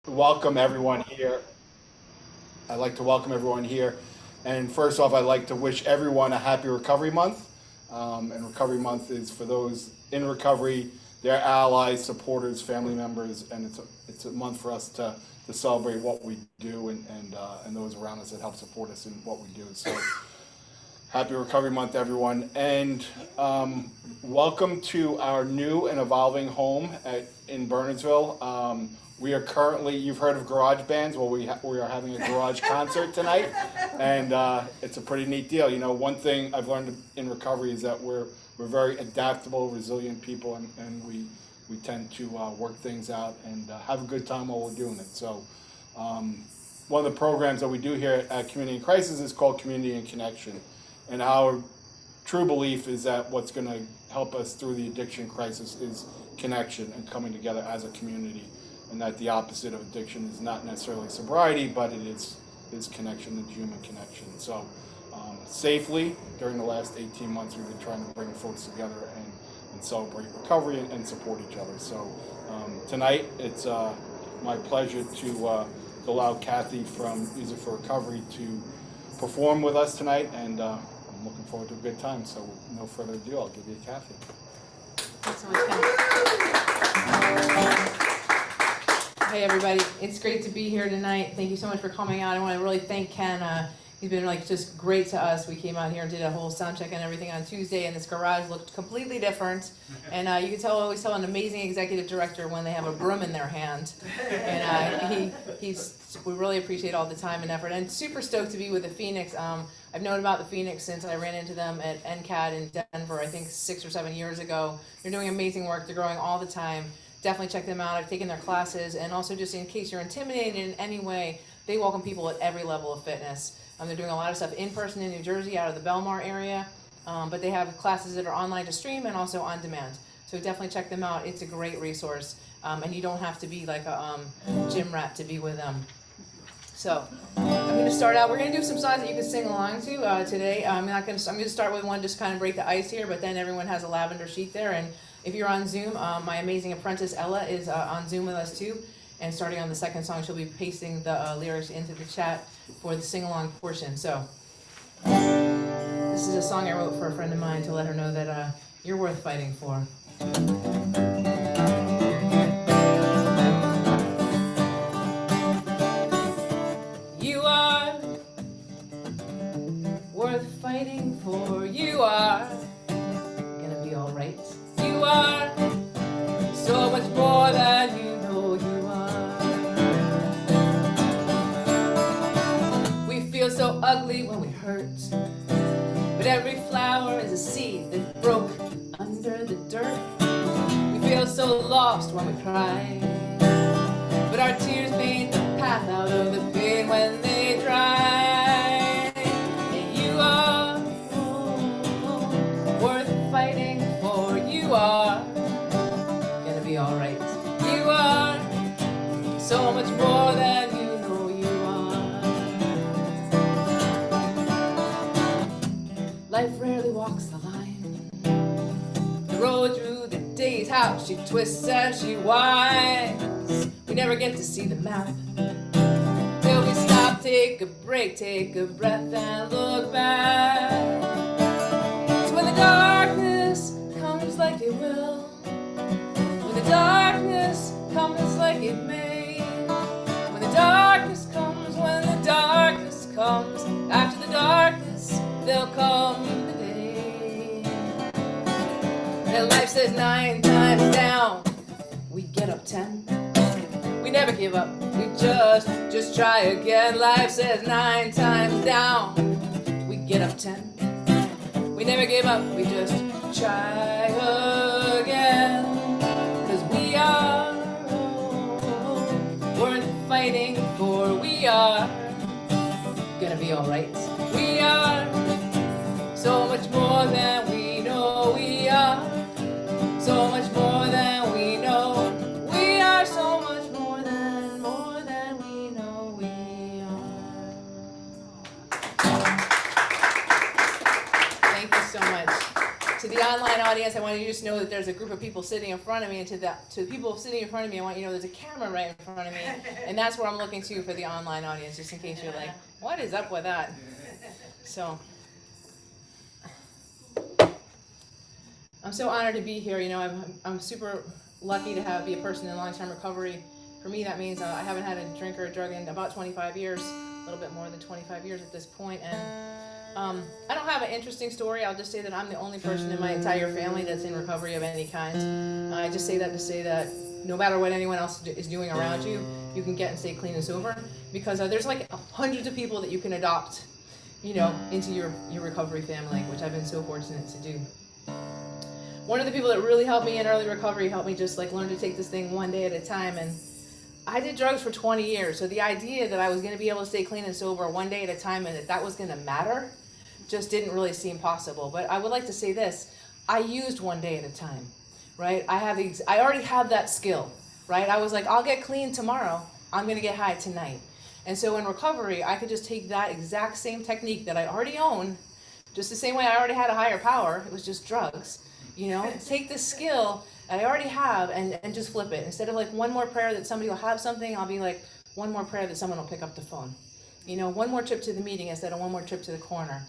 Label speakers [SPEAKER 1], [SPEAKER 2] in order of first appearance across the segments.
[SPEAKER 1] welcome everyone here. I'd like to welcome everyone here. And first off, I'd like to wish everyone a happy Recovery Month. And Recovery Month is for those in recovery, their allies, supporters, family members, and it's a month for us to celebrate what we do and those around us that help support us in what we do. So happy Recovery Month, everyone. And welcome to our new and evolving home in Bernardsville. We are currently, you've heard of garage bands. Well, we are having a garage concert tonight, and it's a pretty neat deal. You know, one thing I've learned in recovery is that we're very adaptable, resilient people, and we tend to work things out and have a good time while we're doing it. So one of the programs that we do here at Community in Crisis is called Community in Connection. And our true belief is that what's going to help us through the addiction crisis is connection and coming together as a community. And that the opposite of addiction is not necessarily sobriety, but it is connection and human connection. So safely, during the last 18 months, we've been trying to bring folks together and celebrate recovery and support each other. So tonight, it's my pleasure to allow Kathy from Music for Recovery to perform with us tonight, and I'm looking forward to a good time. So with no further ado, I'll give you Kathy.
[SPEAKER 2] Thanks so much, Ken. Hey everybody, it's great to be here tonight. Thank you so much for coming out. I want to really thank Ken. He's been just great to us. We came out here and did a whole sound check and everything on Tuesday, and this garage looked completely different. And you can always tell an amazing executive director when they have a broom in their hand. And we really appreciate all the time and effort. And super stoked to be with the Phoenix. I've known about the Phoenix since I ran into them at NCAD in Denver, I think 6 or 7 years ago. They're doing amazing work. They're growing all the time. Definitely check them out. I've taken their classes, and also just in case you're intimidated in any way, they welcome people at every level of fitness. They're doing a lot of stuff in person in New Jersey out of the Belmar area, but they have classes that are online to stream and also on demand. So definitely check them out. It's a great resource, and you don't have to be like a gym rat to be with them. So I'm going to start out. We're going to do some songs that you can sing along to today. I'm going to start with one just kind of break the ice here, but then everyone has a lavender sheet there. And if you're on Zoom, my amazing apprentice Ella is on Zoom with us too. And starting on the second song, she'll be pasting the lyrics into the chat for the sing-along portion. So this is a song I wrote for a friend of mine to let her know that you're worth fighting for. You are worth fighting for. You are gonna be all right. You are so much more than you know you are. We feel so ugly when we hurt, but every flower is a seed that broke under the dirt. We feel so lost when we cry, but our tears paint the path out of the pain when they dry. And you are worth fighting for. You are gonna be alright. You are so much more than you know you are. Life rarely walks the line. The road through the days, how she twists and she winds. We never get to see the map till we stop, take a break, take a breath and look back. So when the darkness comes like it will, when the darkness comes like it may, when the darkness comes, when the darkness comes, after the darkness there'll come the day. And life says 9 times down, we get up 10. We never give up, we just try again. Life says 9 times down, we get up 10. We never give up, we just try again. 'Cause we are worth fighting for. We are gonna be alright. We are so much more than we know we are. So much more than we know. We are so much more than we know we are. Thank you so much. To the the online audience, I want you to just know that there's a group of people sitting in front of me, and to the people sitting in front of me, I want you to know there's a camera right in front of me, and that's where I'm looking to for the online audience, just in case you're like, what is up with that? So, I'm so honored to be here. You know, I'm super lucky to be a person in long-term recovery. For me, that means I haven't had a drink or a drug in about 25 years, a little bit more than 25 years at this point, and I don't have an interesting story. I'll just say that I'm the only person in my entire family that's in recovery of any kind. I just say that to say that no matter what anyone else is doing around you, you can get and stay clean and sober, because there's like hundreds of people that you can adopt, you know, into your recovery family, which I've been so fortunate to do. One of the people that really helped me in early recovery helped me just like learn to take this thing one day at a time, and I did drugs for 20 years, so the idea that I was going to be able to stay clean and sober one day at a time and that was going to matter just didn't really seem possible. But I would like to say this: I used one day at a time, right? I already have that skill, right? I was like, I'll get clean tomorrow, I'm going to get high tonight. And so in recovery, I could just take that exact same technique that I already own, just the same way I already had a higher power, it was just drugs, you know, take this skill that I already have and just flip it. Instead of like one more prayer that somebody will have something, I'll be like one more prayer that someone will pick up the phone. You know, one more trip to the meeting instead of one more trip to the corner.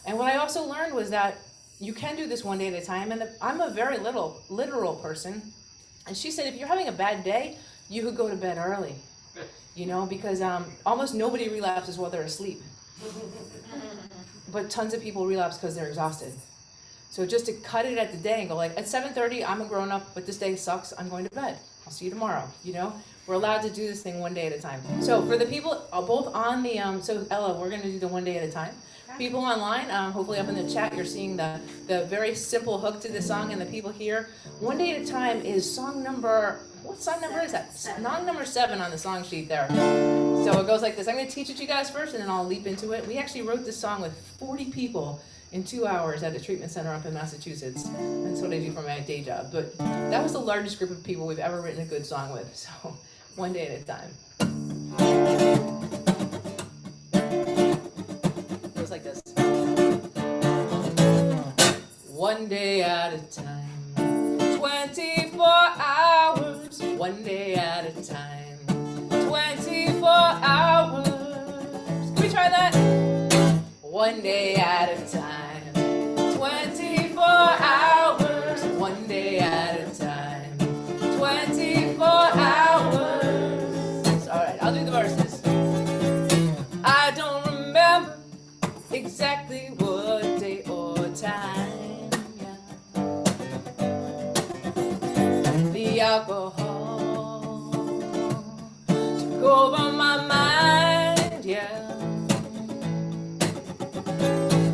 [SPEAKER 2] And what I also learned was that you can do this one day at a time, and I'm a very literal person. And she said, if you're having a bad day, you could go to bed early, you know, because almost nobody relapses while they're asleep. But tons of people relapse because they're exhausted. So just to cut it at the day and go like, at 7:30, I'm a grown up, but this day sucks, I'm going to bed. I'll see you tomorrow, you know? We're allowed to do this thing one day at a time. So for the people both on the, so Ella, we're gonna do the one day at a time. People online, hopefully up in the chat, you're seeing the very simple hook to the song, and the people here. One day at a time is song number, what song number is that? Song number 7 on the song sheet there. So it goes like this. I'm gonna teach it to you guys first, and then I'll leap into it. We actually wrote this song with 40 people in 2 hours at a treatment center up in Massachusetts. That's what I do for my day job. But that was the largest group of people we've ever written a good song with. So one day at a time. It goes like this. One day at a time, 24 hours, one day at a time, 24 hours. Can we try that? One day at a time, 24 hours, one day at a time, 24 hours. All right, I'll do the verses. I don't remember exactly what day or time, yeah. The alcohol took over my mind, yeah.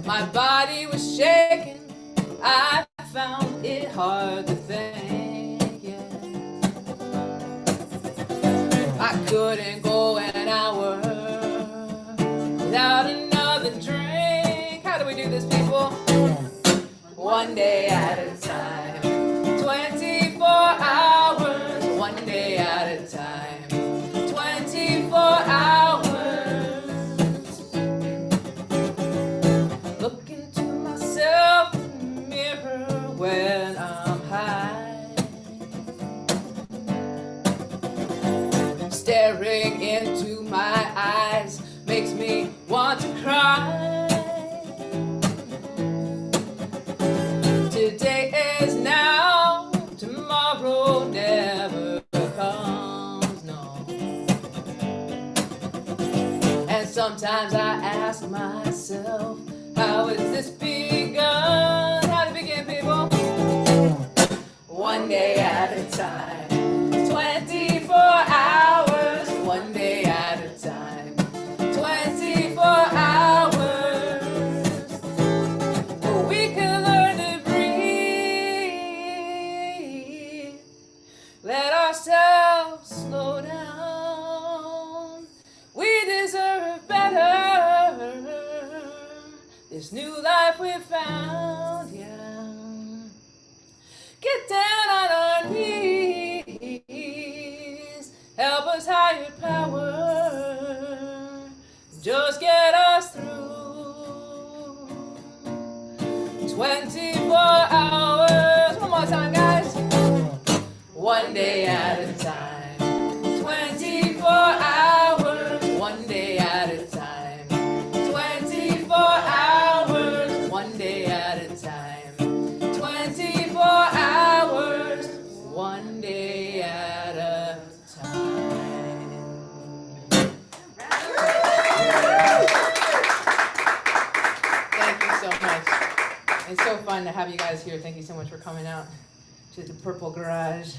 [SPEAKER 2] My body was shaking, I found it hard to think, yeah. I couldn't go an hour without another drink. How do we do this, people? One day at a time, 24 hours, one day at a time, 24 hours. Look into myself in the mirror when I'm high, staring into my eyes makes me want to cry. Today is now, tomorrow never comes, no. And sometimes I ask myself, how has this begun? How to begin, people? One day at a time, 24 hours, one day at a time, 24 hours. We can learn to breathe, let ourselves slow down. We deserve better. This new life we found, yeah. Get down on our knees, help us higher power, just get us through 24 hours. one day at a time. 24 hours, one day at a time. 24 hours, one day at a time. 24 hours, one day at a time. Thank you so much. It's so fun to have you guys here. Thank you so much for coming out to the Purple Garage.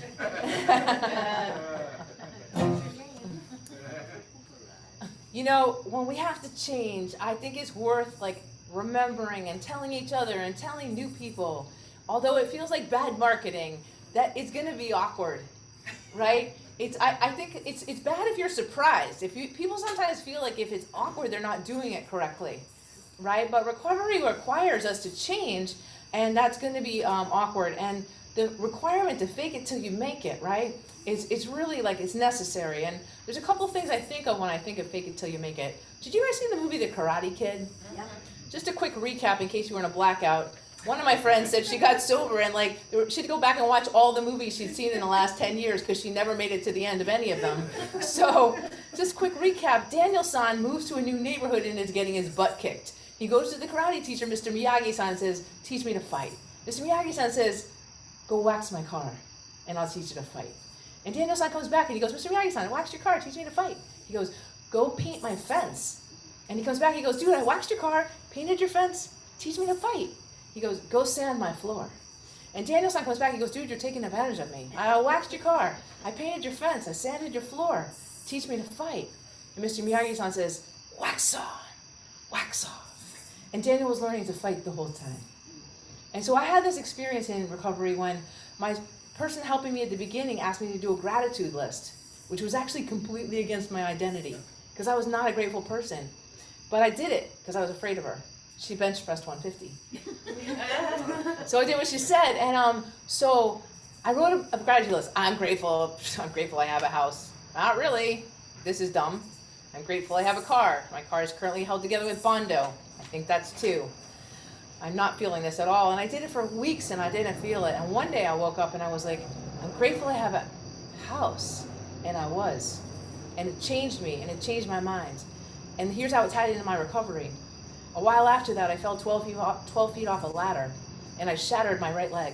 [SPEAKER 2] You know, when we have to change, I think it's worth like remembering and telling each other and telling new people, although it feels like bad marketing, that it's going to be awkward, right? I think it's bad if you're surprised. People sometimes feel like if it's awkward, they're not doing it correctly, right? But recovery requires us to change, and that's going to be awkward. And the requirement to fake it till you make it, right? It's really like it's necessary. And there's a couple things I think of when I think of fake it till you make it. Did you guys see the movie The Karate Kid?
[SPEAKER 3] Yeah.
[SPEAKER 2] Just a quick recap in case you were in a blackout. One of my friends said she got sober and like she had to go back and watch all the movies she'd seen in the last 10 years because she never made it to the end of any of them. So just quick recap, Daniel-san moves to a new neighborhood and is getting his butt kicked. He goes to the karate teacher, Mr. Miyagi-san, and says, teach me to fight. Mr. Miyagi-san says, go wax my car and I'll teach you to fight. And Daniel-san comes back and he goes, Mr. Miyagi-san, I waxed your car, teach me to fight. He goes, go paint my fence. And he comes back and he goes, dude, I waxed your car, painted your fence, teach me to fight. He goes, go sand my floor. And Daniel-san comes back and he goes, dude, you're taking advantage of me. I waxed your car, I painted your fence, I sanded your floor, teach me to fight. And Mr. Miyagi-san says, wax on, wax off. And Daniel was learning to fight the whole time. And so I had this experience in recovery when my person helping me at the beginning asked me to do a gratitude list, which was actually completely against my identity because I was not a grateful person. But I did it because I was afraid of her. She bench pressed 150. So I did what she said. And so I wrote a gratitude list. I'm grateful I have a house. Not really. This is dumb. I'm grateful I have a car. My car is currently held together with Bondo. I think that's 2. I'm not feeling this at all. And I did it for weeks and I didn't feel it. And one day I woke up and I was like, I'm grateful I have a house. And I was. And it changed me and it changed my mind. And here's how it tied into my recovery. A while after that, I fell 12 feet off a ladder and I shattered my right leg.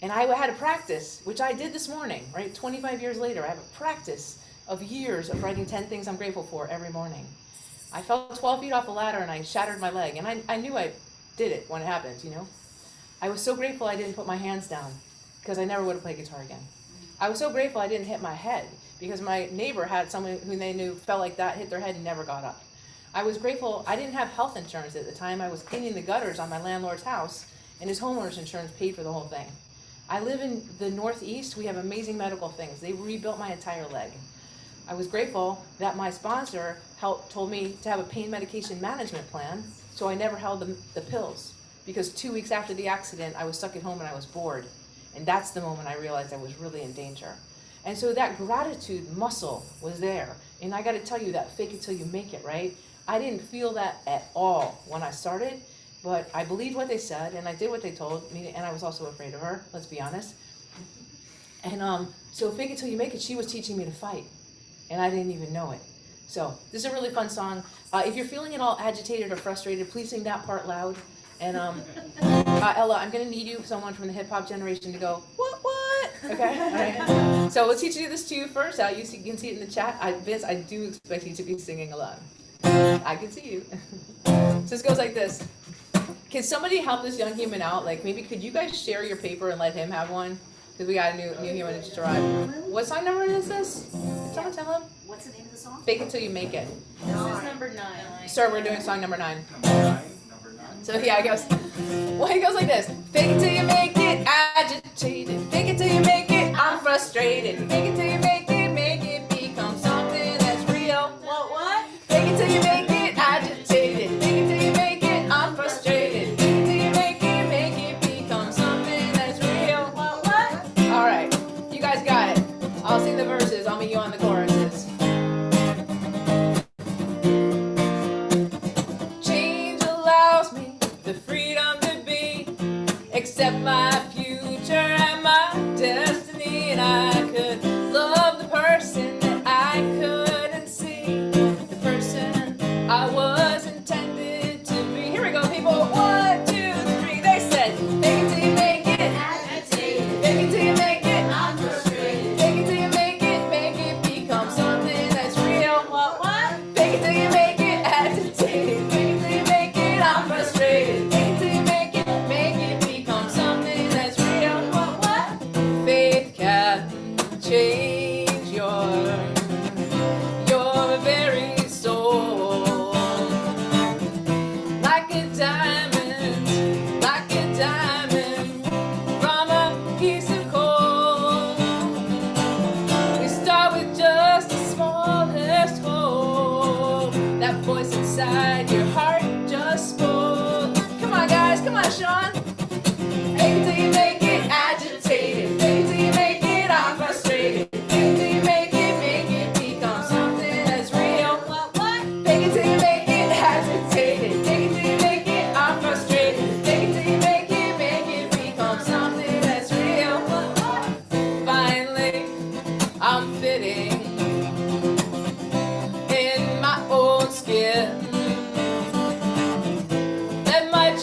[SPEAKER 2] And I had a practice, which I did this morning, right? 25 years later, I have a practice of years of writing 10 things I'm grateful for every morning. I fell 12 feet off a ladder and I shattered my leg. And I knew I did it when it happened, you know? I was so grateful I didn't put my hands down because I never would have played guitar again. I was so grateful I didn't hit my head because my neighbor had someone who they knew fell like that, hit their head and never got up. I was grateful I didn't have health insurance at the time. I was cleaning the gutters on my landlord's house and his homeowner's insurance paid for the whole thing. I live in the Northeast. We have amazing medical things. They rebuilt my entire leg. I was grateful that my sponsor told me to have a pain medication management plan, so I never held the pills. Because 2 weeks after the accident, I was stuck at home and I was bored. And that's the moment I realized I was really in danger. And so that gratitude muscle was there. And I gotta tell you that fake it till you make it, right? I didn't feel that at all when I started, but I believed what they said and I did what they told me, and I was also afraid of her, let's be honest. And so fake it till you make it, she was teaching me to fight. And I didn't even know it. So this is a really fun song. If you're feeling at all agitated or frustrated, please sing that part loud. And Ella, I'm gonna need you, someone from the hip hop generation, to go, what? Okay, all right. So let's teach you this to you first. You can see it in the chat. Vince, I do expect you to be singing along. I can see you. So this goes like this. Can somebody help this young human out? Like maybe could you guys share your paper and let him have one? Because we got a new human that just arrived. What song number is this? Did someone tell him?
[SPEAKER 3] What's the name of the song?
[SPEAKER 2] Fake it till you make it.
[SPEAKER 4] This is number 9.
[SPEAKER 2] Sir, we're doing song number 9. So yeah, it goes. Well, it goes like this. Fake it till you make it, agitated. Fake it till you make it, I'm frustrated. Fake it till you make it become something that's real.
[SPEAKER 4] What?
[SPEAKER 2] Fake it till you make it, agitated. Fake it till you make it, I'm frustrated. Fake it till you make it become something that's real.
[SPEAKER 4] What?
[SPEAKER 2] All right, you guys got it. I'll sing the verses. I'll meet you on the choruses. Change allows me the freedom to be, accept my future and my destiny, and That voice inside your heart just spoke. Come on, guys. Come on, Sean. Fake it till you make it agitated. Fake it till you make it all frustrated. Fake it till you make it become something that's real.
[SPEAKER 4] What?
[SPEAKER 2] Fake it till you make it agitated. Fake it till you make it all frustrated. Fake it till you make it become something that's real. Finally, I'm fitting in my own skin. Let my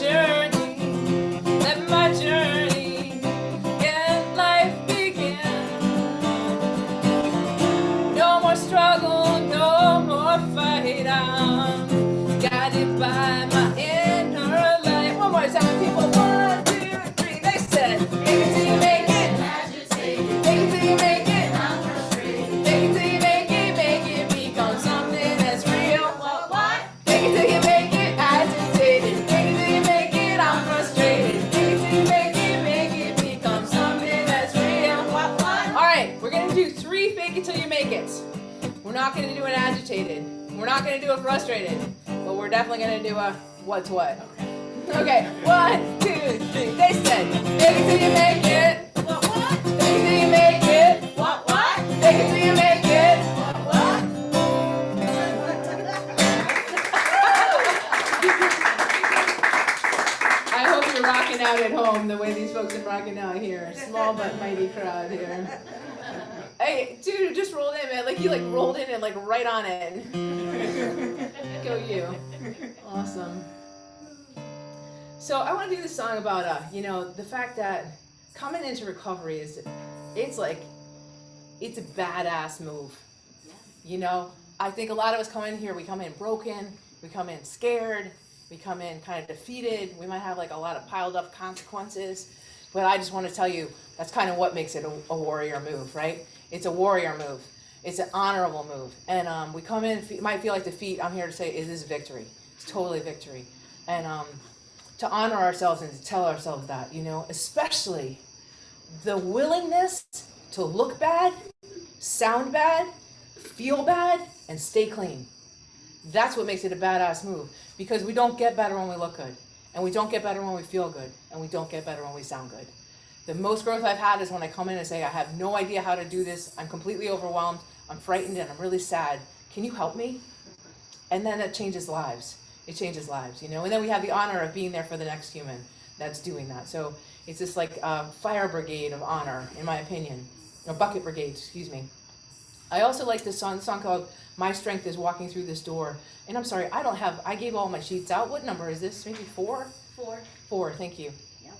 [SPEAKER 2] journey in life begin. No more struggle, no more fight. I'm guided by my inner light. One more time, people. 1, 2, 3. They said, make it till you make it.
[SPEAKER 4] Agitated.
[SPEAKER 2] Make it till you make it.
[SPEAKER 4] I'm frustrated.
[SPEAKER 2] Make it till you make it become something that's real.
[SPEAKER 4] What?
[SPEAKER 2] Make it till you make it agitated. Make it till you make it I'm frustrated. Make it till you make it become something that's real.
[SPEAKER 4] What?
[SPEAKER 2] Alright, we're gonna do 3 fake it till you make it. We're not gonna do an agitated. We're not gonna do a frustrated. But we're definitely gonna do a what's what. Okay, 1, 2, 3. They said, make it till you make it.
[SPEAKER 4] What?
[SPEAKER 2] Make it till you make it.
[SPEAKER 4] What?
[SPEAKER 2] Make it till you make it.
[SPEAKER 4] What?
[SPEAKER 2] I hope you're rocking out at home the way these folks are rocking out here. Small but mighty crowd here. Hey, dude, who just rolled in, man. Like, you, like, rolled in and, like, right on it. Go you. Awesome. So I want to do this song about, the fact that coming into recovery it's a badass move. I think a lot of us come in here, we come in broken, we come in scared, we come in kind of defeated, we might have like a lot of piled up consequences, but I just want to tell you, that's kind of what makes it a warrior move, right? It's a warrior move. It's an honorable move. And we come in, it might feel like defeat. I'm here to say it is victory. It's totally victory. And to honor ourselves and to tell ourselves that, especially the willingness to look bad, sound bad, feel bad, and stay clean. That's what makes it a badass move. Because we don't get better when we look good. And we don't get better when we feel good. And we don't get better when we sound good. The most growth I've had is when I come in and say, I have no idea how to do this. I'm completely overwhelmed. I'm frightened and I'm really sad. Can you help me? And then it changes lives. It changes lives, And then we have the honor of being there for the next human that's doing that. So it's just like a fire brigade of honor, in my opinion. A bucket brigade, excuse me. I also like this song called My Strength is Walking Through This Door. And I'm sorry, I gave all my sheets out. What number is this? Maybe 4?
[SPEAKER 4] 4.
[SPEAKER 2] 4, thank you.
[SPEAKER 4] Yep.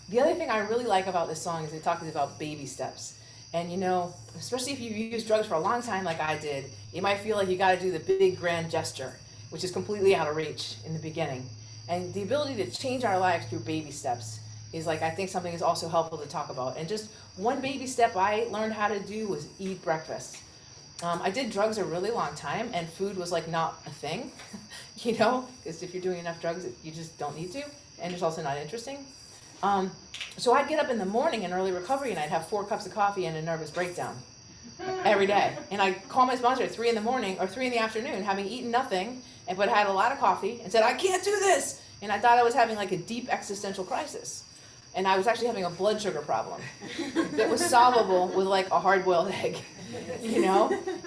[SPEAKER 2] The other thing I really like about this song is it talks about baby steps. And especially if you use drugs for a long time like I did, you might feel like you got to do the big grand gesture, which is completely out of reach in the beginning. And the ability to change our lives through baby steps is I think something is also helpful to talk about. And just one baby step I learned how to do was eat breakfast. I did drugs a really long time, and food was not a thing, because if you're doing enough drugs, you just don't need to, and it's also not interesting. So I'd get up in the morning in early recovery, and I'd have 4 cups of coffee and a nervous breakdown every day. And I'd call my sponsor at 3 in the morning or 3 in the afternoon, having eaten nothing, but had a lot of coffee, and said, I can't do this! And I thought I was having a deep existential crisis. And I was actually having a blood sugar problem that was solvable with a hard-boiled egg.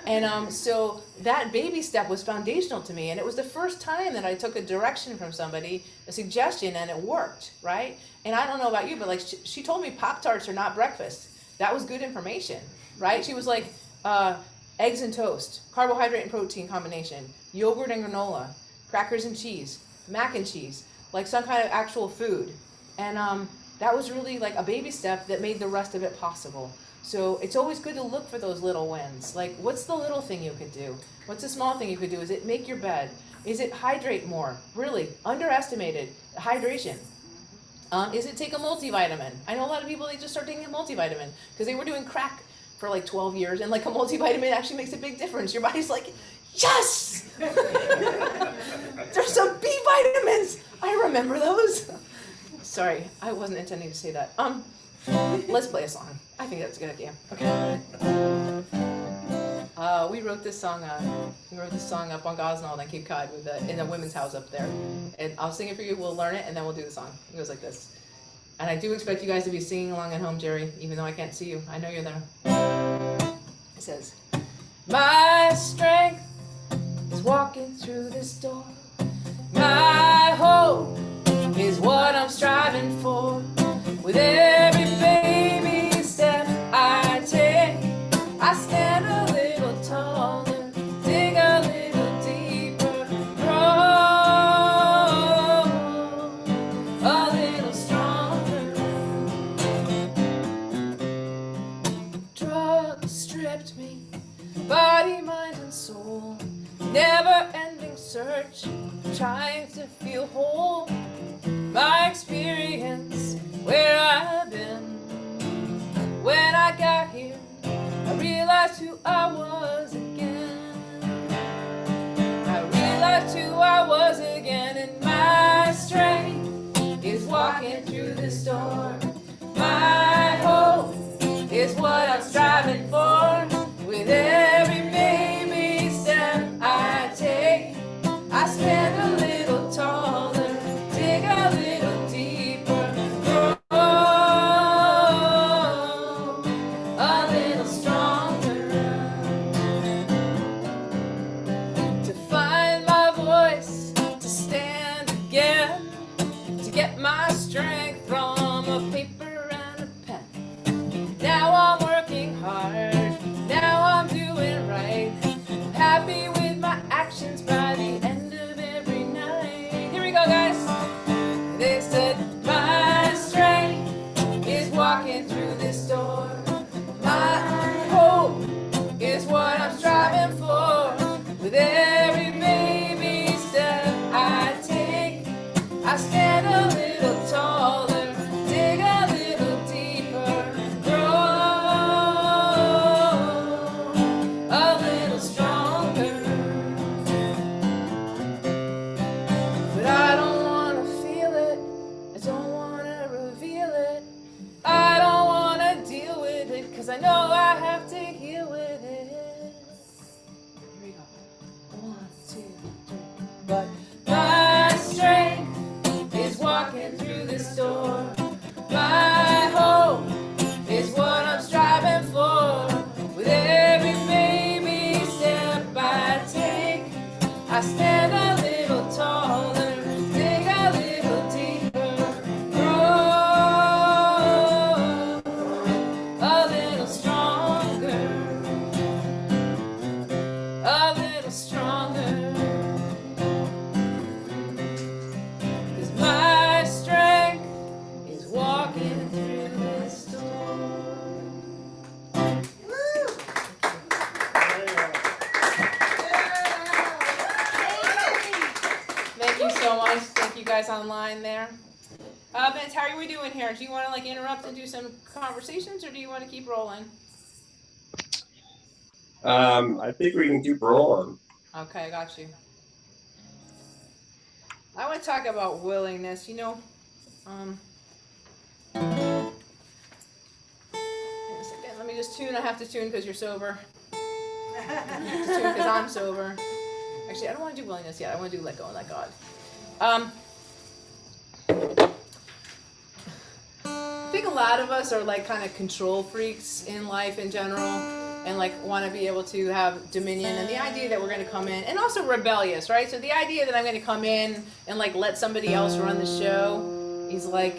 [SPEAKER 2] And so that baby step was foundational to me, and it was the first time that I took a direction from somebody, a suggestion, and it worked, right? And I don't know about you, but she told me Pop-Tarts are not breakfast. That was good information, right? She was like, eggs and toast, carbohydrate and protein combination, yogurt and granola, crackers and cheese, mac and cheese, some kind of actual food. And that was really a baby step that made the rest of it possible. So it's always good to look for those little wins. What's the little thing you could do? What's the small thing you could do? Is it make your bed? Is it hydrate more? Really, underestimated hydration. Is it take a multivitamin? I know a lot of people, they just start taking a multivitamin because they were doing crack for 12 years, and a multivitamin actually makes a big difference. Your body's like, yes! There's some B vitamins! I remember those. Sorry, I wasn't intending to say that. Let's play a song. I think that's a good idea. Okay. We wrote this song. We wrote this song up on Gosnold on Cape Cod with in a women's house up there. And I'll sing it for you. We'll learn it, and then we'll do the song. It goes like this. And I do expect you guys to be singing along at home, Jerry, even though I can't see you. I know you're there. It says, my strength is walking through this door. My hope is what I'm striving for. With every baby step I take, I stand a little taller, dig a little deeper, grow a little stronger. Drugs stripped me, body, mind, and soul. Never-ending search, trying to feel whole. My experience, where I've been. When I got here, I realized who I was again. I realized who I was again, and my strength is walking through this door. My hope is what I'm striving for. With every baby step I take, I stand a little taller, dig a little deeper, grow a little stronger. To find my voice, to stand again, to get my strength from a paper and a pen. Now I'm working hard, now I'm doing right. I'm happy with my actions by the end of every night. Here we go, guys. They said my strength is walking through this door. My hope is what I'm striving for. With every baby step I take, I stand a little taller, dig a little deeper, grow a little stronger. But I don't want to feel it, I don't want to reveal it, I don't want to deal with it, 'cause I know I have to heal with it. Here we go. 1, 2, 3. But my strength is walking through this door. My hope is what I'm striving for. With every baby step I take, I stand a little taller, dig a little deeper, grow a little stronger, a little stronger. 'Cause my strength is walking through this door. Thank you so much. Thank you guys online there. Vince, how are we doing here? Do you want to like interrupt and do some conversations, or do you want to keep rolling?
[SPEAKER 3] I think we can keep rolling.
[SPEAKER 2] Okay, I got you. I want to talk about willingness. You know, wait a second, let me just tune. I have to tune because you're sober. I have to tune because I'm sober. Actually, I don't want to do willingness yet. I want to do let go and let God. I think a lot of us are like kind of control freaks in life in general, and like want to be able to have dominion, and the idea that we're going to come in, and also rebellious, right? So the idea that I'm going to come in and like let somebody else run the show is like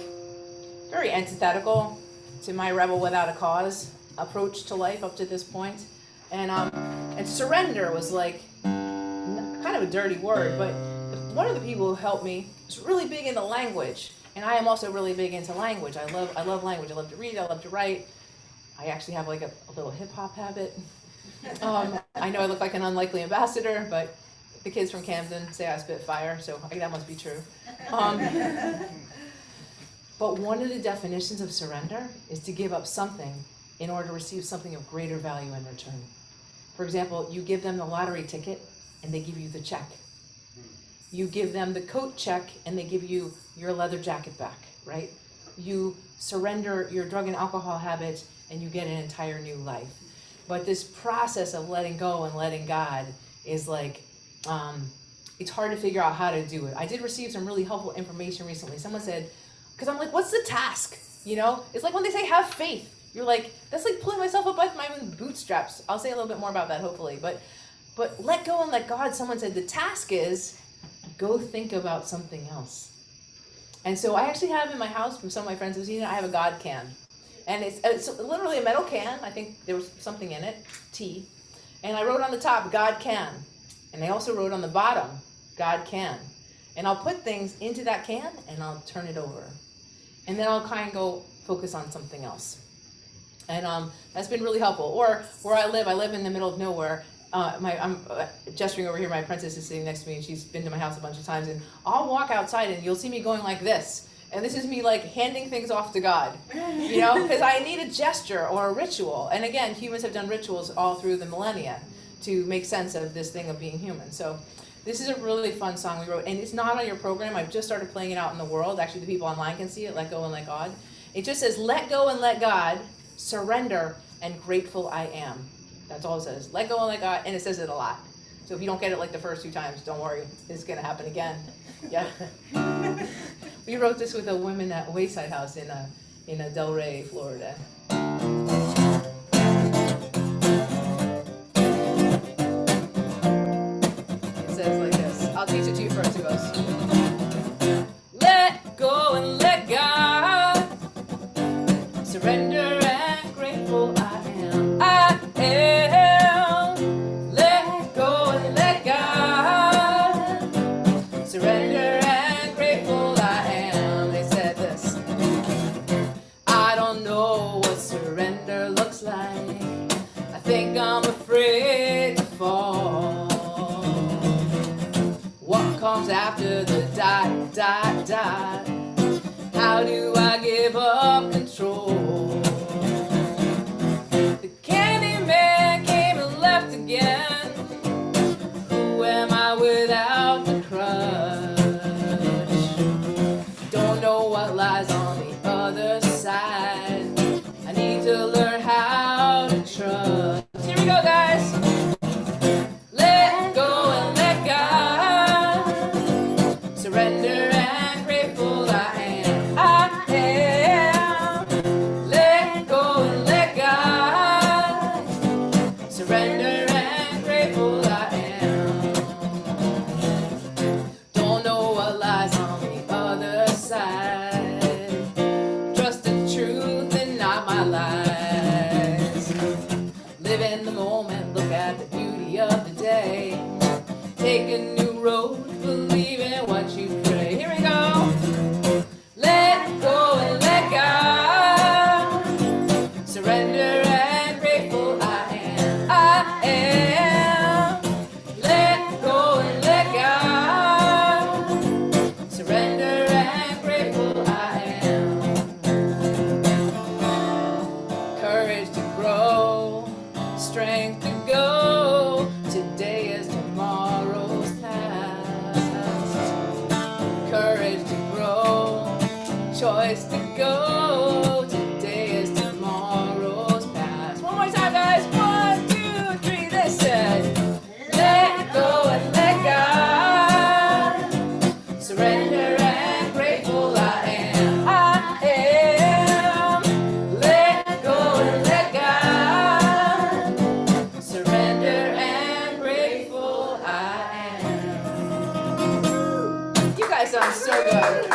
[SPEAKER 2] very antithetical to my rebel without a cause approach to life up to this point. And surrender was like kind of a dirty word, but one of the people who helped me was really big into language, and I am also really big into language. I love language. I love to read. I love to write. I actually have like a little hip hop habit. I know I look like an unlikely ambassador, but the kids from Camden say I spit fire, so that must be true. But one of the definitions of surrender is to give up something in order to receive something of greater value in return. For example, you give them the lottery ticket and they give you the check. You give them the coat check and they give you your leather jacket back, right? You surrender your drug and alcohol habits and you get an entire new life. But this process of letting go and letting God is like, it's hard to figure out how to do it. I did receive some really helpful information recently. Someone said, because I'm like, what's the task? You know, it's like when they say have faith. You're like, that's like pulling myself up by my own bootstraps. I'll say a little bit more about that hopefully. But let go and let God. Someone said the task is go think about something else. And so I actually have in my house, from some of my friends who've seen it, I have a God can. And it's literally a metal can. I think there was something in it, tea. And I wrote on the top, God can. And I also wrote on the bottom, God can. And I'll put things into that can and I'll turn it over. And then I'll kind of go focus on something else. And that's been really helpful. Or where I live in the middle of nowhere. I'm gesturing over here, my apprentice is sitting next to me and she's been to my house a bunch of times. And I'll walk outside and you'll see me going like this. And this is me like handing things off to God, you know, because I need a gesture or a ritual. And again, humans have done rituals all through the millennia to make sense of this thing of being human. So this is a really fun song we wrote, and it's not on your program. I've just started playing it out in the world. Actually, the people online can see it, Let Go and Let God. It just says, let go and let God, surrender, and grateful I am. That's all it says. Let go and let God, and it says it a lot. So if you don't get it like the first 2 times, don't worry. It's going to happen again. Yeah. We wrote this with a woman at Wayside House in Delray, Florida. It says like this. I'll teach it to you first. It goes, let go and let God, surrender and grateful I am. I am. Let go and let God, surrender and grateful I am. They said this. I don't know what surrender looks like. I think I'm afraid to fall. What comes after the dot, dot, dot? How do I give up control? The candy man came and left again. Who am I without the crush? Don't know what lies on the other side. I need to learn how to trust. Here we go, guys. Let go and let God, surrender and grateful I am. I am. Let go and let God, surrender and grateful I am. Don't know what lies on the other side. Trust the truth and not my lies. Live in the moment, look at the beauty of the day. Take a new road, believe in what you pray. Here we go. Let go and let God, surrender and grateful I am. I am. Let go and let God, surrender and grateful I am. Courage to grow, strength to go. Today is tomorrow's past. Courage to grow, choice to go. Today is tomorrow's past. One more time, guys. 1, 2, 3. They said, let go and let God, surrender and grateful I am. I am. Let go and let God, surrender and grateful I am. You guys sound so good.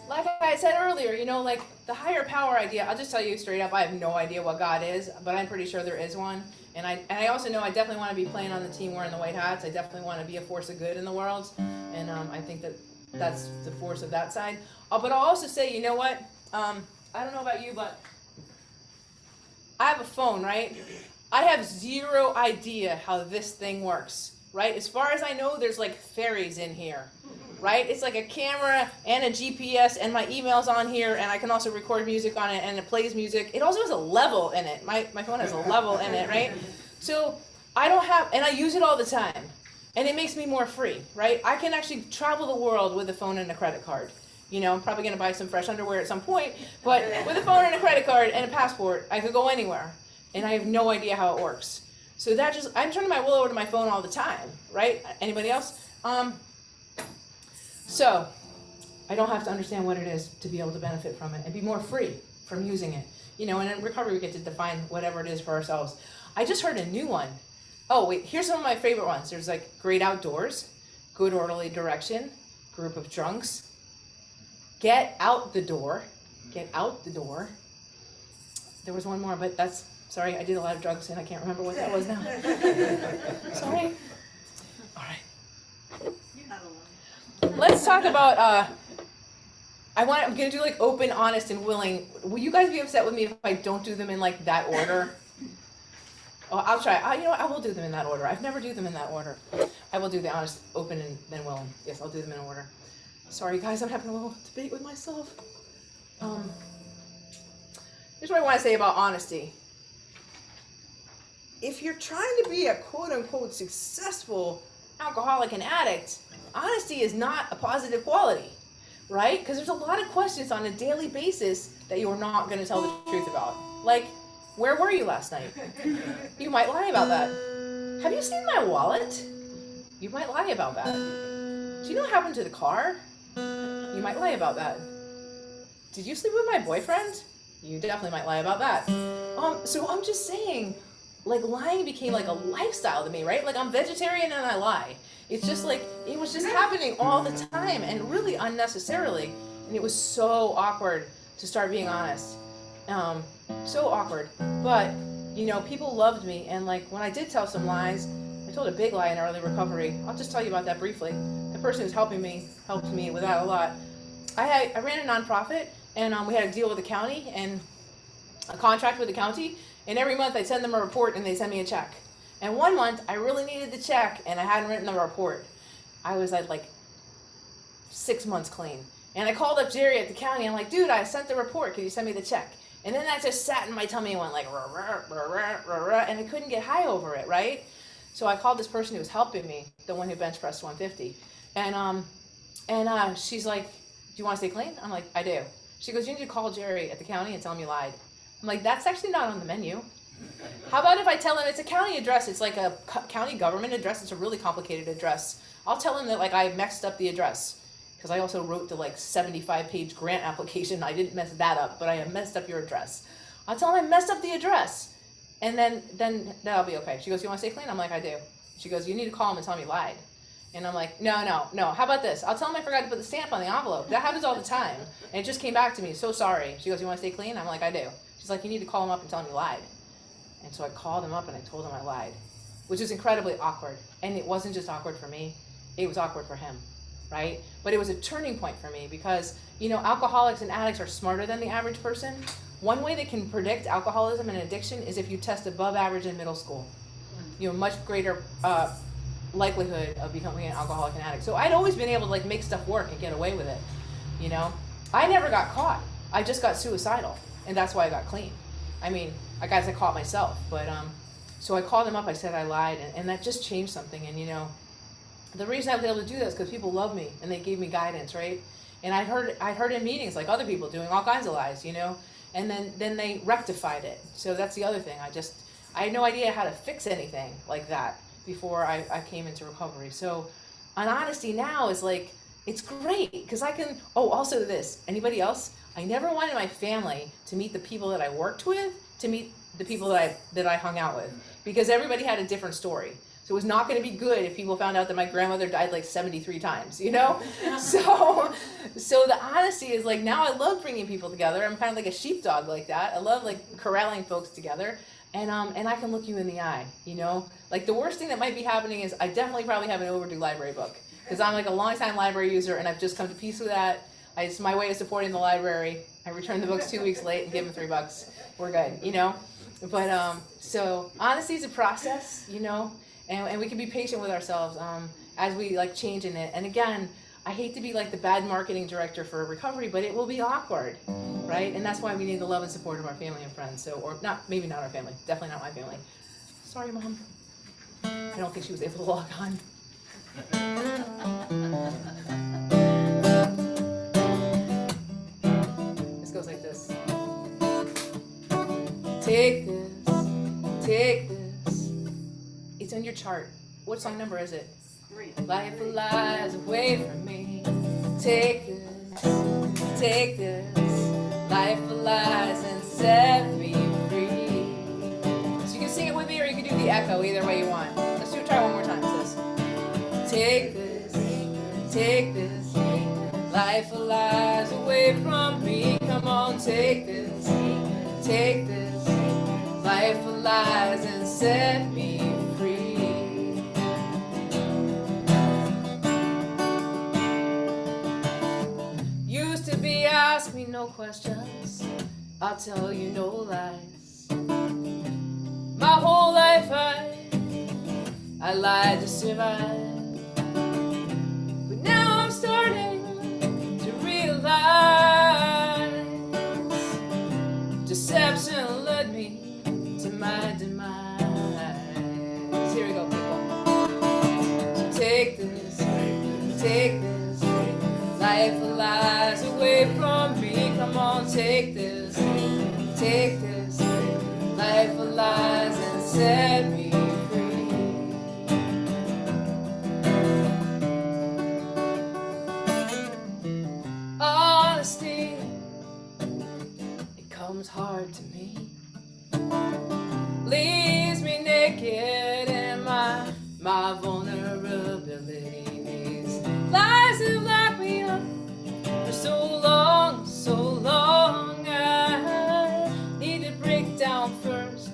[SPEAKER 2] Like I said earlier, you know, like the higher power idea, I'll just tell you straight up, I have no idea what God is, but I'm pretty sure there is one. And I also know I definitely want to be playing on the team wearing the white hats. I definitely want to be a force of good in the world. And I think that's the force of that side. But I'll also say, you know what? I don't know about you, but I have a phone, right? I have zero idea how this thing works, right? As far as I know, there's like fairies in here, right? It's like a camera and a GPS and my email's on here and I can also record music on it and it plays music. It also has a level in it. My phone has a level in it, right? So I don't have, and I use it all the time and it makes me more free, right? I can actually travel the world with a phone and a credit card. You know, I'm probably gonna buy some fresh underwear at some point, but with a phone and a credit card and a passport, I could go anywhere, and I have no idea how it works. So I'm turning my will over to my phone all the time, right? Anybody else? So I don't have to understand what it is to be able to benefit from it and be more free from using it. You know, and in recovery we get to define whatever it is for ourselves. I just heard a new one. Oh wait, here's some of my favorite ones. There's like great outdoors, good orderly direction, group of drunks, get out the door. There was one more, but sorry, I did a lot of drugs and I can't remember what that was now. Sorry. All right.
[SPEAKER 4] You're not alone.
[SPEAKER 2] Let's talk about, I'm gonna do like open, honest, and willing. Will you guys be upset with me if I don't do them in like that order? Oh, I'll try. I will do them in that order. I've never do them in that order. I will do the honest, open, and then willing. Yes, I'll do them in order. Sorry guys, I'm having a little debate with myself. Here's what I want to say about honesty. If you're trying to be a quote-unquote successful alcoholic and addict, honesty is not a positive quality, right? Because there's a lot of questions on a daily basis that you're not going to tell the truth about. Like, where were you last night? You might lie about that. Have you seen my wallet? You might lie about that. Do you know what happened to the car? You might lie about that. Did you sleep with my boyfriend? You definitely might lie about that. So I'm just saying, like, lying became like a lifestyle to me, right? Like, I'm vegetarian and I lie. It's just like, it was just happening all the time and really unnecessarily. And it was so awkward to start being honest. So awkward. But, you know, people loved me. And like, when I did tell some lies, I told a big lie in early recovery. I'll just tell you about that briefly. The person who's helped me with that a lot. I ran a nonprofit, and we had a deal with the county and a contract with the county. And every month I'd send them a report and they'd send me a check. And one month I really needed the check and I hadn't written the report. I was at like 6 months clean. And I called up Jerry at the county. I'm like, dude, I sent the report. Can you send me the check? And then that just sat in my tummy and went like, rah, rah, rah, rah, rah, rah, and I couldn't get high over it, right? So I called this person who was helping me, the one who bench pressed 150. And she's like, do you want to stay clean? I'm like, I do. She goes, you need to call Jerry at the county and tell him you lied. I'm like, that's actually not on the menu. How about if I tell him it's a county address? It's like a county government address. It's a really complicated address. I'll tell him that like I messed up the address because I also wrote the like 75-page grant application. I didn't mess that up, but I have messed up your address. I'll tell him I messed up the address, and then that'll be okay. She goes, you want to stay clean? I'm like, I do. She goes, you need to call him and tell him you lied. And I'm like, no. How about this? I'll tell him I forgot to put the stamp on the envelope. That happens all the time. And it just came back to me. So sorry. She goes, you want to stay clean? I'm like, I do. She's like, you need to call him up and tell him you lied. And so I called him up and I told him I lied, which is incredibly awkward. And it wasn't just awkward for me. It was awkward for him, right? But it was a turning point for me because, you know, alcoholics and addicts are smarter than the average person. One way they can predict alcoholism and addiction is if you test above average in middle school. You know, much greater likelihood of becoming an alcoholic and addict. So I'd always been able to like make stuff work and get away with it, you know. I never got caught. I just got suicidal, and that's why I got clean. I mean, I got caught myself, but so I called them up. I said I lied, and that just changed something. And you know, the reason I was able to do that is because people love me and they gave me guidance, right? And I heard in meetings like other people doing all kinds of lies, you know, and then they rectified it. So that's the other thing. I had no idea how to fix anything like that before I came into recovery. So on honesty now is like, it's great because I can, also this, anybody else? I never wanted my family to meet the people that I worked with, to meet the people that I hung out with, because everybody had a different story. So it was not going to be good if people found out that my grandmother died like 73 times, you know? So the honesty is like, now I love bringing people together. I'm kind of like a sheepdog like that. I love like corralling folks together. And I can look you in the eye, you know? Like the worst thing that might be happening is I definitely probably have an overdue library book because I'm like a long-time library user and I've just come to peace with that. It's my way of supporting the library. I return the books 2 weeks late and give them $3. We're good, you know? But so honesty is a process, you know? And we can be patient with ourselves as we like change in it. And again, I hate to be like the bad marketing director for recovery, but it will be awkward, right? And that's why we need the love and support of our family and friends. So, or not, maybe not our family, definitely not my family. Sorry, Mom. I don't think she was able to log on. Take this, take this. It's on your chart. What song number is it?
[SPEAKER 4] 3.
[SPEAKER 2] Life lies away from me. Take this. Life lies and set me free. So you can sing it with me or you can do the echo, either way you want. Let's try one more time. It says, take this. Life lies away from me. Come on, take this. Life lies and set me free. Used to be ask me no questions, I'll tell you no lies. My whole life I lied to survive. But now I'm starting to realize deception led me to my demise. Here we go, people. So take this. Life lies away from me. Come on, take this. Life lies and set me free. Honesty, it comes hard to me. Leaves me naked in my vulnerability. These lies have locked me up for so long. I need to break down first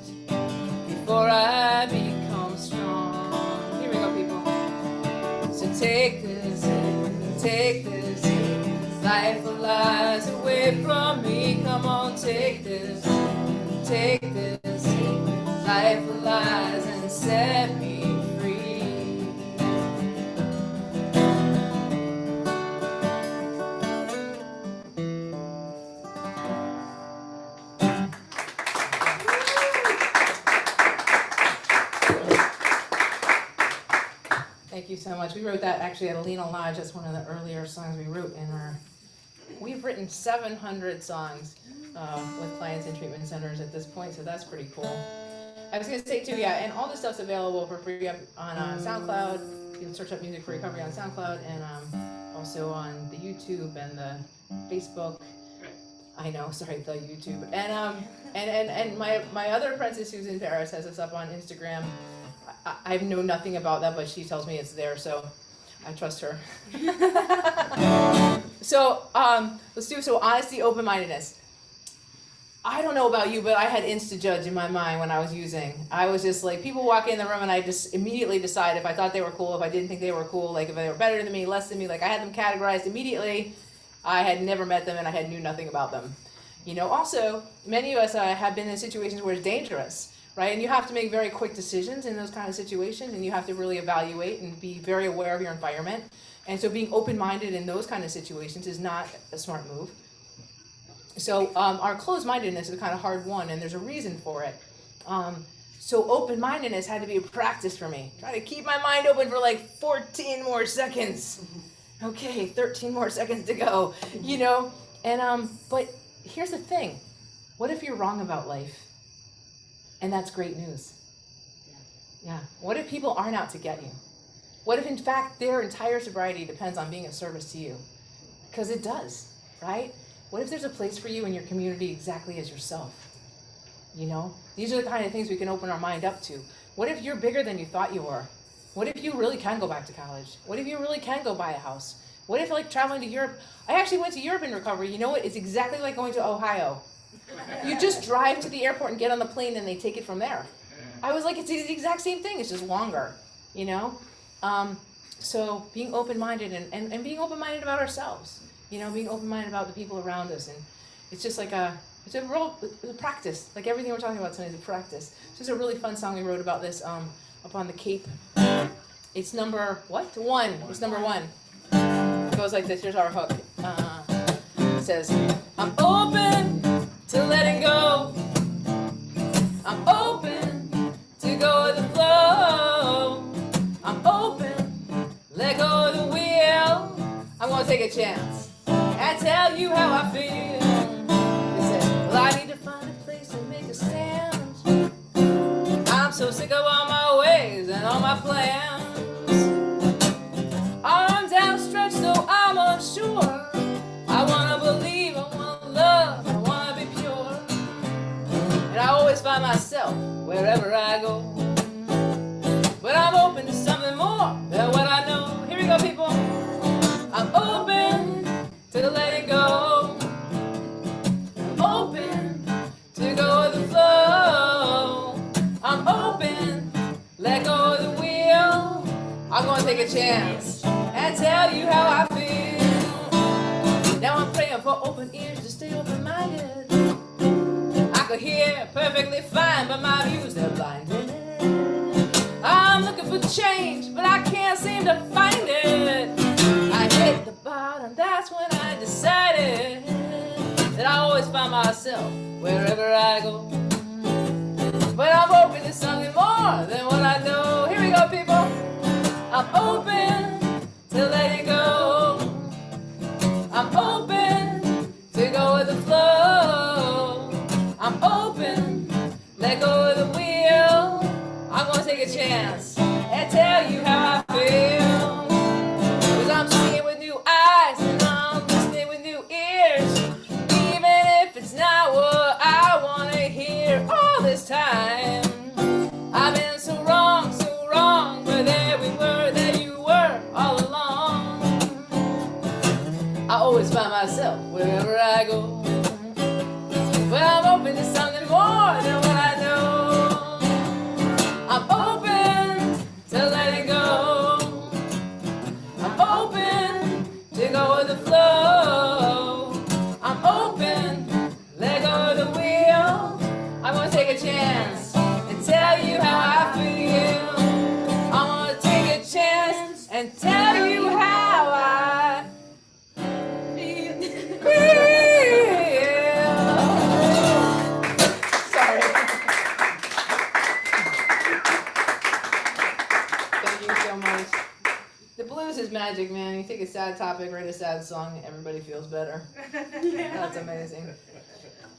[SPEAKER 2] before I become strong. Here we go, people. So take this. Life lies away from me. Come on, take this. Life lies and set me free. Thank you so much. We wrote that actually at Alina Lodge. That's one of the earlier songs we wrote in our. We've written 700 songs with clients in treatment centers at this point, so that's pretty cool. I was going to say too, yeah, and all this stuff's available for free up on SoundCloud. You can search up Music for Recovery on SoundCloud and also on the YouTube and the Facebook. I know, sorry, the YouTube. And my other apprentice who's in Paris has us up on Instagram. I know nothing about that, but she tells me it's there, so I trust her. So let's do honesty, open-mindedness. I don't know about you, but I had insta-judge in my mind when I was using. I was just like, people walk in the room and I just immediately decide if I thought they were cool, if I didn't think they were cool, like if they were better than me, less than me, like I had them categorized immediately. I had never met them and I knew nothing about them. You know, also, many of us have been in situations where it's dangerous, right? And you have to make very quick decisions in those kind of situations, and you have to really evaluate and be very aware of your environment. And so being open-minded in those kind of situations is not a smart move. So our closed-mindedness is a kind of hard one, and there's a reason for it. So open-mindedness had to be a practice for me. Try to keep my mind open for like 14 more seconds. Okay, 13 more seconds to go, you know? And but here's the thing. What if you're wrong about life? And that's great news. Yeah. What if people aren't out to get you? What if, in fact, their entire sobriety depends on being of service to you? Because it does, right? What if there's a place for you in your community exactly as yourself? You know, these are the kind of things we can open our mind up to. What if you're bigger than you thought you were? What if you really can go back to college? What if you really can go buy a house? What if, like, traveling to Europe? I actually went to Europe in recovery. You know what? It's exactly like going to Ohio. You just drive to the airport and get on the plane and they take it from there. I was like, it's the exact same thing. It's just longer, you know? So being open-minded and being open-minded about ourselves, you know, being open-minded about the people around us. And it's just like it's a practice. Like everything we're talking about tonight is a practice. It's just a really fun song we wrote about this up on the Cape. It's number, what? 1. It's number 1. It goes like this. Here's our hook. It says, I'm open to letting go. I'm open to go with the flow. I'm open, let go of the wheel. I'm gonna take a chance and tell you how I feel. They said, well, I need to find a place to make a stand. so sick of all my ways and all my plans. Arms outstretched, so I'm unsure. I wanna believe, I wanna love, I wanna be pure. And I always find myself wherever I go. But I'm open to something more than what I know. Here we go, people. I'm open to letting go. I'm open to go with the flow. I'm open, let go of the wheel. I'm gonna take a chance and tell you how I feel. Now I'm praying for open ears to stay open-minded. I could hear perfectly fine, but my views, they're blinded. I'm looking for change, but I can't seem to find it. I hit the bottom, that's when I decided that I always find myself wherever I go. But I'm open to something more than what I know. Here we go, people. I'm open to letting go. I'm open to go with the flow. I'm open, let go of the wheel. I'm gonna take a chance and tell you how I feel. Cause I'm seeing with new eyes and I'm listening with new ears. Even if it's not what I wanna hear. All this time I've been so wrong, but there we were, there you were all along. I always find myself wherever I go. But I'm open to something more than what I know. I'm open to letting go. I'm open to go with the flow. I'm open, let go of the wheel. I'm gonna take a chance and tell you how I feel. I'm gonna take a chance and tell you how I feel. Sorry. Thank you so much. The blues is magic, man. You take a sad topic, write a sad song, and everybody feels better. That's amazing.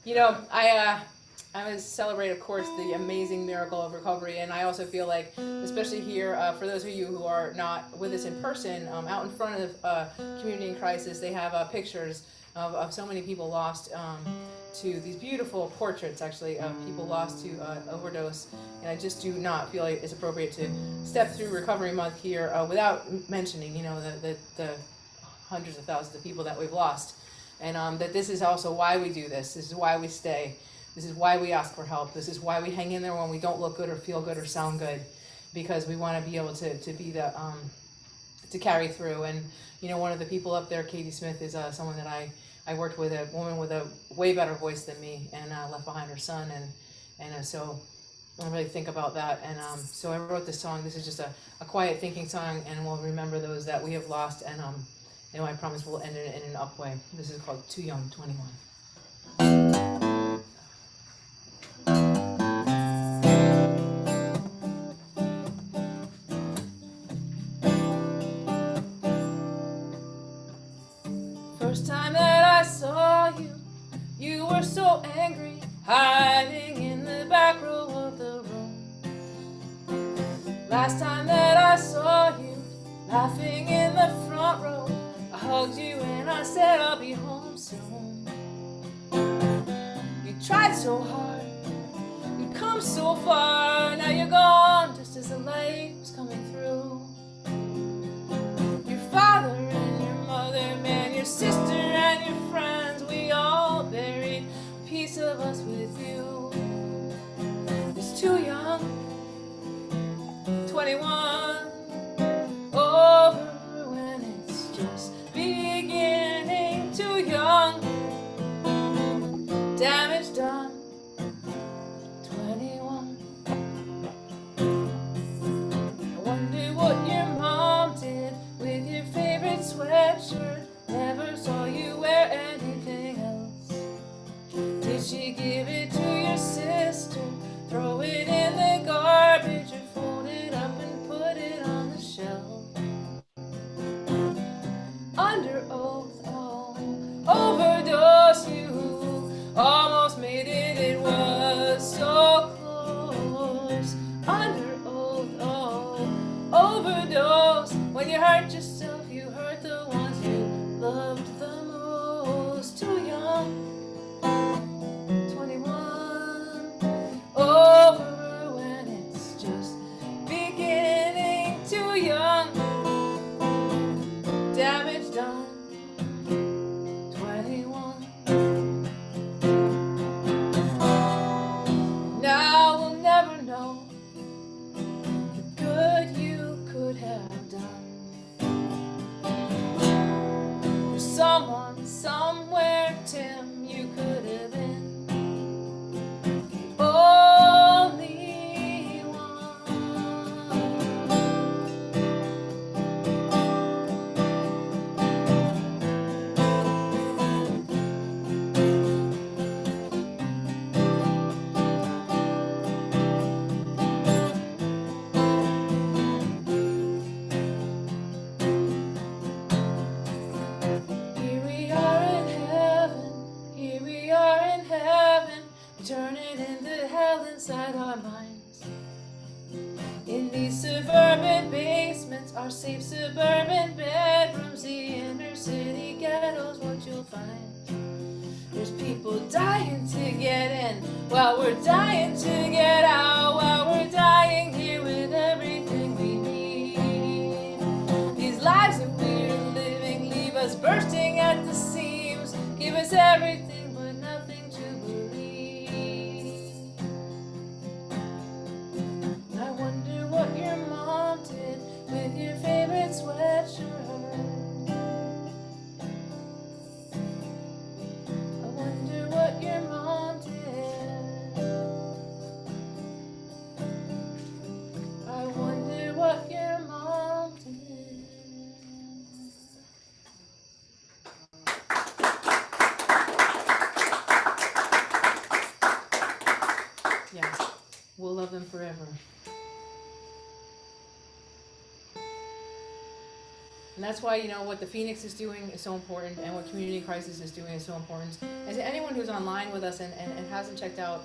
[SPEAKER 2] You know, I was celebrate, of course, the amazing miracle of recovery, and I also feel like, especially here, for those of you who are not with us in person, out in front of Community in Crisis, they have pictures of so many people lost to these beautiful portraits, actually, of people lost to overdose. And I just do not feel like it's appropriate to step through Recovery Month here without mentioning, you know, the hundreds of thousands of people that we've lost. And that this is also why we do this. This is why we stay. This is why we ask for help. This is why we hang in there when we don't look good or feel good or sound good, because we want to be able to be the to carry through. And you know, one of the people up there, Katie Smith, is someone that I worked with, a woman with a way better voice than me, and left behind her son, and so I really think about that. And so I wrote this song. This is just a quiet thinking song, and we'll remember those that we have lost. And you know, I promise we'll end it in an up way. This is called Too Young, 21. First time that I saw you, you were so angry, hiding in the back row of the room. Last time that I saw you, laughing in the front row, I hugged you and I said I'll be home soon. You tried so hard, you'd come so far, now you're gone just as the light was coming through. Your father and your mother, man, your sister and your friends, we all buried a piece of us with you. It's too young, 21, over when it's just beginning. Too young, damage done, 21. I wonder what your mom did with your favorite sweatshirt. Never saw you wear anything else. Did she give it to your sister? Throw it in the garbage or fold it up and put it on the shelf? Under oath, oh, overdose you. Almost made it, it was so close. Under hurt yourself, you hurt the ones you loved the most. Too young, 21, over when it's just beginning. Too young, damage done, 21. Now we'll never know the good you could have done for someone, somewhere, Tim, you could have been the only one. Here we are in heaven, here we are in heaven, we turn it into hell inside our minds. In these suburban basements, our safe suburban bedrooms, the inner city ghettos, what you'll find. There's people dying to get in, while we're dying to get out, while we're dying here with everything we need. These lives that we're living leave us bursting at the seams, give us everything but nothing to believe. I wonder what your mom did with your favorite sweatshirt. I wonder what your mom did. I wonder what your mom did. Yeah, we'll love them forever. And that's why, you know, what the Phoenix is doing is so important, and what Community Crisis is doing is so important. And to anyone who's online with us and hasn't checked out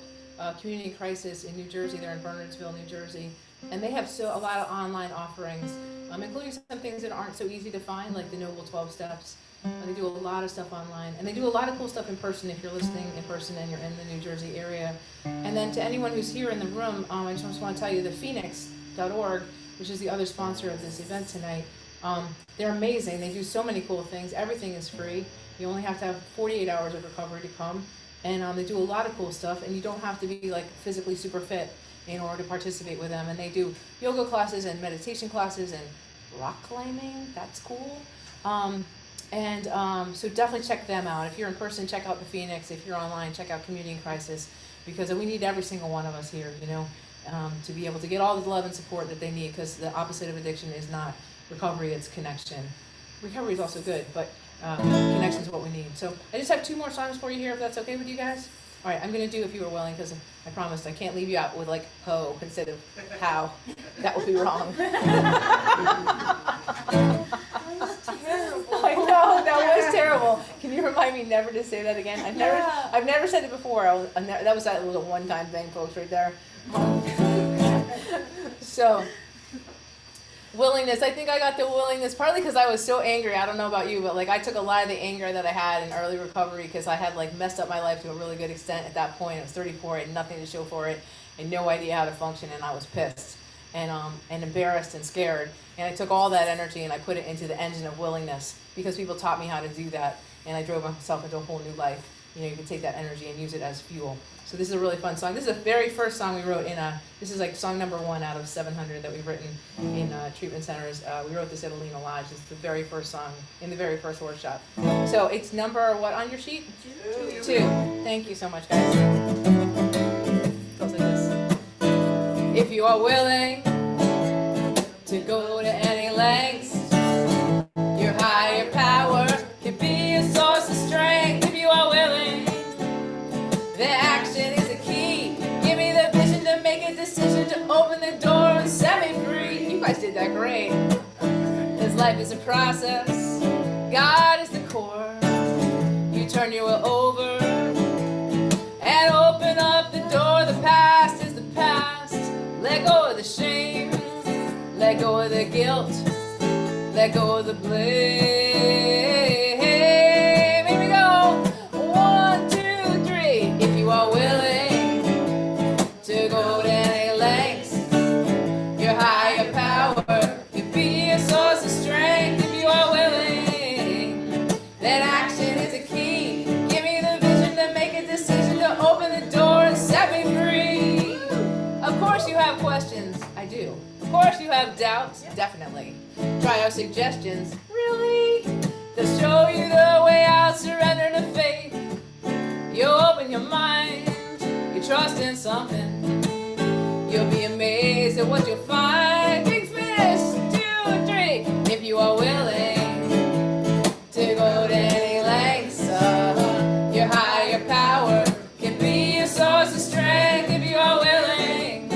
[SPEAKER 2] Community Crisis in New Jersey, they're in Bernardsville, New Jersey, and they have a lot of online offerings, including some things that aren't so easy to find, like the Noble 12 Steps. They do a lot of stuff online, and they do a lot of cool stuff in person if you're listening in person and you're in the New Jersey area. And then to anyone who's here in the room, I just want to tell you the Phoenix.org, which is the other sponsor of this event tonight. They're amazing. They do so many cool things. Everything is free. You only have to have 48 hours of recovery to come. And they do a lot of cool stuff, and you don't have to be like physically super fit in order to participate with them. And they do yoga classes and meditation classes and rock climbing. That's cool. So definitely check them out. If you're in person, check out the Phoenix. If you're online, check out Community in Crisis, because we need every single one of us here, you know, to be able to get all the love and support that they need, because the opposite of addiction is not recovery, it's connection. Recovery is also good, but connection is what we need. So I just have 2 more songs for you here, if that's okay with you guys. All right, I'm going to do If You Were Willing, because I promised I can't leave you out with like ho instead of how. That would be wrong. I know, that was terrible. Can you remind me never to say that again? I've never said it before. That was a one-time thing, folks, right there. So, willingness. I think I got the willingness partly because I was so angry. I don't know about you, but like I took a lot of the anger that I had in early recovery because I had like messed up my life to a really good extent at that point. I was 34, I had nothing to show for it, and no idea how to function, and I was pissed and embarrassed and scared. And I took all that energy and I put it into the engine of willingness because people taught me how to do that, and I drove myself into a whole new life. You know, you can take that energy and use it as fuel. So this is a really fun song. This is the very first song we wrote this is like song number 1 out of 700 that we've written in treatment centers. We wrote this at Alina Lodge. It's the very first song in the very first workshop. So it's number what on your sheet? 2. Thank you so much, guys. It goes like this. If you are willing to go to any lengths, your higher power can be a source of strength. If you are willing, the action is the key. Give me the vision to make a decision to open the door and set me free. You guys did that great. This life is a process. God is the core. You turn your will over and open up the door. The past is the past. Let go of the shame. Let go of the guilt. let go of the blame. Here we go. 1, 2, 3. If you are willing to go to any lengths, your higher power can be a source of strength. If you are willing, then action is a key. Give me the vision to make a decision to open the door and set me free. Of course you have questions. I do. Of course you have doubts. Definitely. Try our suggestions. Really? They'll show you the way out. Surrender to faith. You open your mind. You trust in something. You'll be amazed at what you'll find. Big finish. 2, 3. If you are willing to go to any lengths, your higher power can be a source of strength. If you are willing,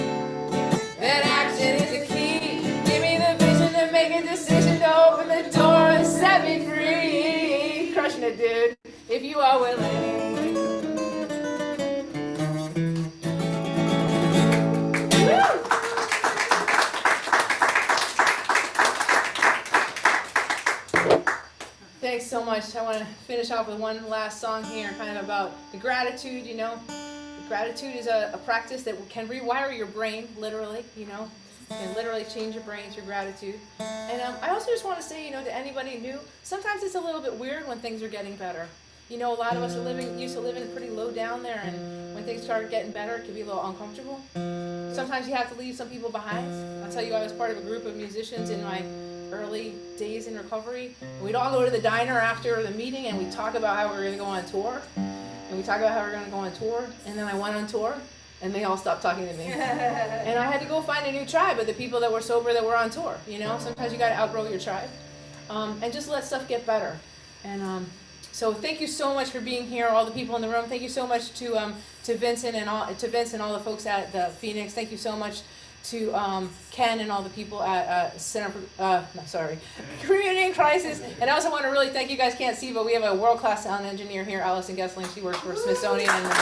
[SPEAKER 2] then action is a key. Give me the vision to make a decision to open the door and set me free. Crushing it, dude. If you are willing. Thanks so much. I want to finish off with one last song here, kind of about the gratitude, you know. Gratitude is a practice that can rewire your brain, literally, you know. Can literally change your brain through gratitude. And I also just want to say, you know, to anybody new, sometimes it's a little bit weird when things are getting better. You know, a lot of us are used to living pretty low down there, and when things start getting better, it can be a little uncomfortable. Sometimes you have to leave some people behind. I'll tell you, I was part of a group of musicians in my early days in recovery. We'd all go to the diner after the meeting, and we'd talk about how we were going to go on tour. And we talked about how we were going to go on tour, and then I went on tour, and they all stopped talking to me. And I had to go find a new tribe of the people that were sober that were on tour. You know, sometimes you got to outgrow your tribe, and just let stuff get better. And so thank you so much for being here, all the people in the room. Thank you so much to Vincent and all the folks at the Phoenix. Thank you so much to Ken and all the people at Community in Crisis. And I also want to really thank you guys can't see, but we have a world-class sound engineer here, Allison Gessling. She works for Smithsonian, and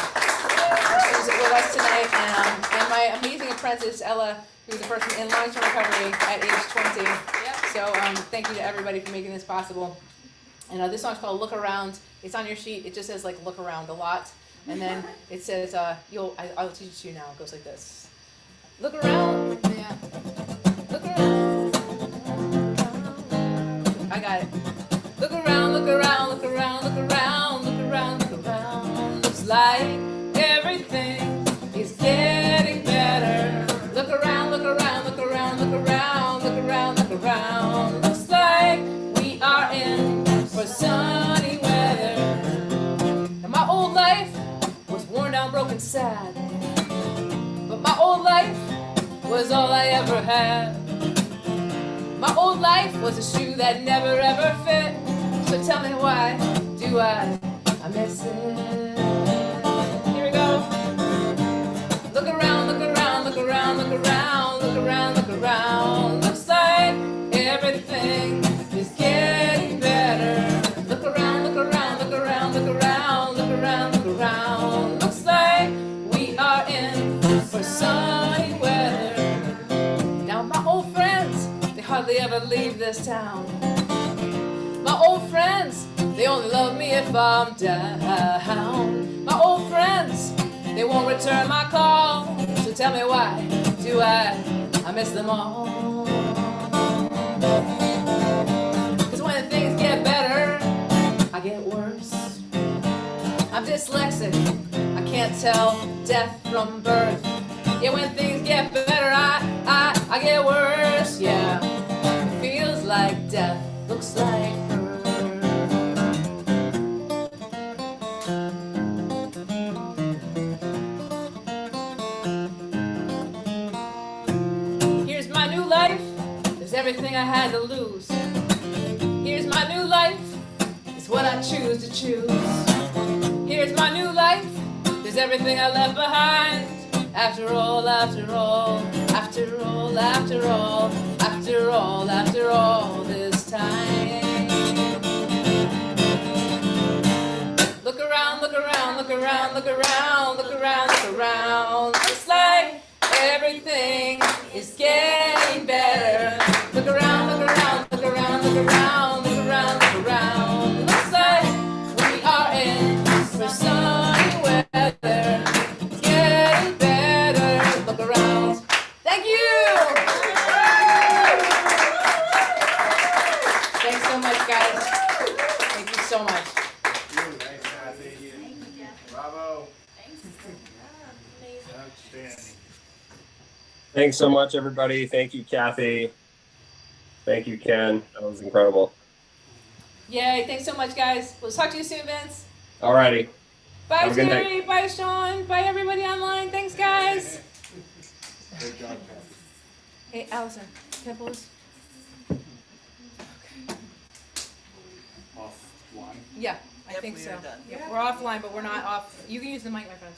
[SPEAKER 2] she's with us tonight. And my amazing apprentice, Ella, who's a person in long-term recovery at age 20. So thank you to everybody for making this possible. And this song's called Look Around. It's on your sheet. It just says, like, look around a lot. And then it says, I'll teach it to you now. It goes like this. Look around. Yeah. Look around. I got it. Look around, look around, look around, look around, look around, look around. Looks like everything is getting better. Look around, look around, look around, look around, look around, look around. Looks like we are in for sunny weather. And my old life was worn down, broken, sad. But my old life was all I ever had. My old life was a shoe that never ever fit. So tell me why do I miss it? Here we go. Look around, look around, look around, look around, look around, look around. Looks like everything is getting better. Look around, look around, look around, look around, look around, look around. Looks like we are in for sunny weather. Now my old friends, they hardly ever leave this town. My old friends, they only love me if I'm down. My old friends, they won't return my call. So tell me why do I miss them all? Cause when things get better, I get worse. I'm dyslexic, I can't tell death from birth. Yeah, when things get better, I get worse, yeah. It feels like death, looks like birth. Here's my new life, there's everything I had to lose. Here's my new life, it's what I choose to choose. Here's my new life, there's everything I left behind. After all, after all, after all, after all, after all, after all this time. Look around, look around, look around, look around, look around, look around. Looks like everything is getting better. Look around, look around, look around, look
[SPEAKER 1] Outstanding.
[SPEAKER 3] Thanks so much, everybody. Thank you, Kathy. Thank you, Ken. That was incredible.
[SPEAKER 2] Yay, thanks so much, guys. We'll talk to you soon, Vince.
[SPEAKER 3] Alrighty.
[SPEAKER 2] Bye,
[SPEAKER 3] Have a good night.
[SPEAKER 2] Terry. Bye, Sean. Bye, everybody online. Thanks, guys.
[SPEAKER 1] Great job, Kathy.
[SPEAKER 2] Hey, Allison, can I pull this?
[SPEAKER 1] Offline.
[SPEAKER 2] Yeah, I
[SPEAKER 4] Yep,
[SPEAKER 2] think
[SPEAKER 4] we
[SPEAKER 2] so.
[SPEAKER 4] are done.
[SPEAKER 2] Yeah, we're offline, but we're not off. You can use the mic, my friend.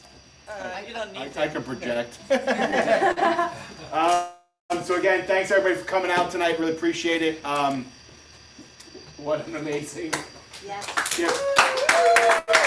[SPEAKER 4] You don't need
[SPEAKER 1] I
[SPEAKER 4] to.
[SPEAKER 1] can project. So again, thanks everybody for coming out tonight. Really appreciate it. What an amazing
[SPEAKER 4] Yes.
[SPEAKER 1] gift.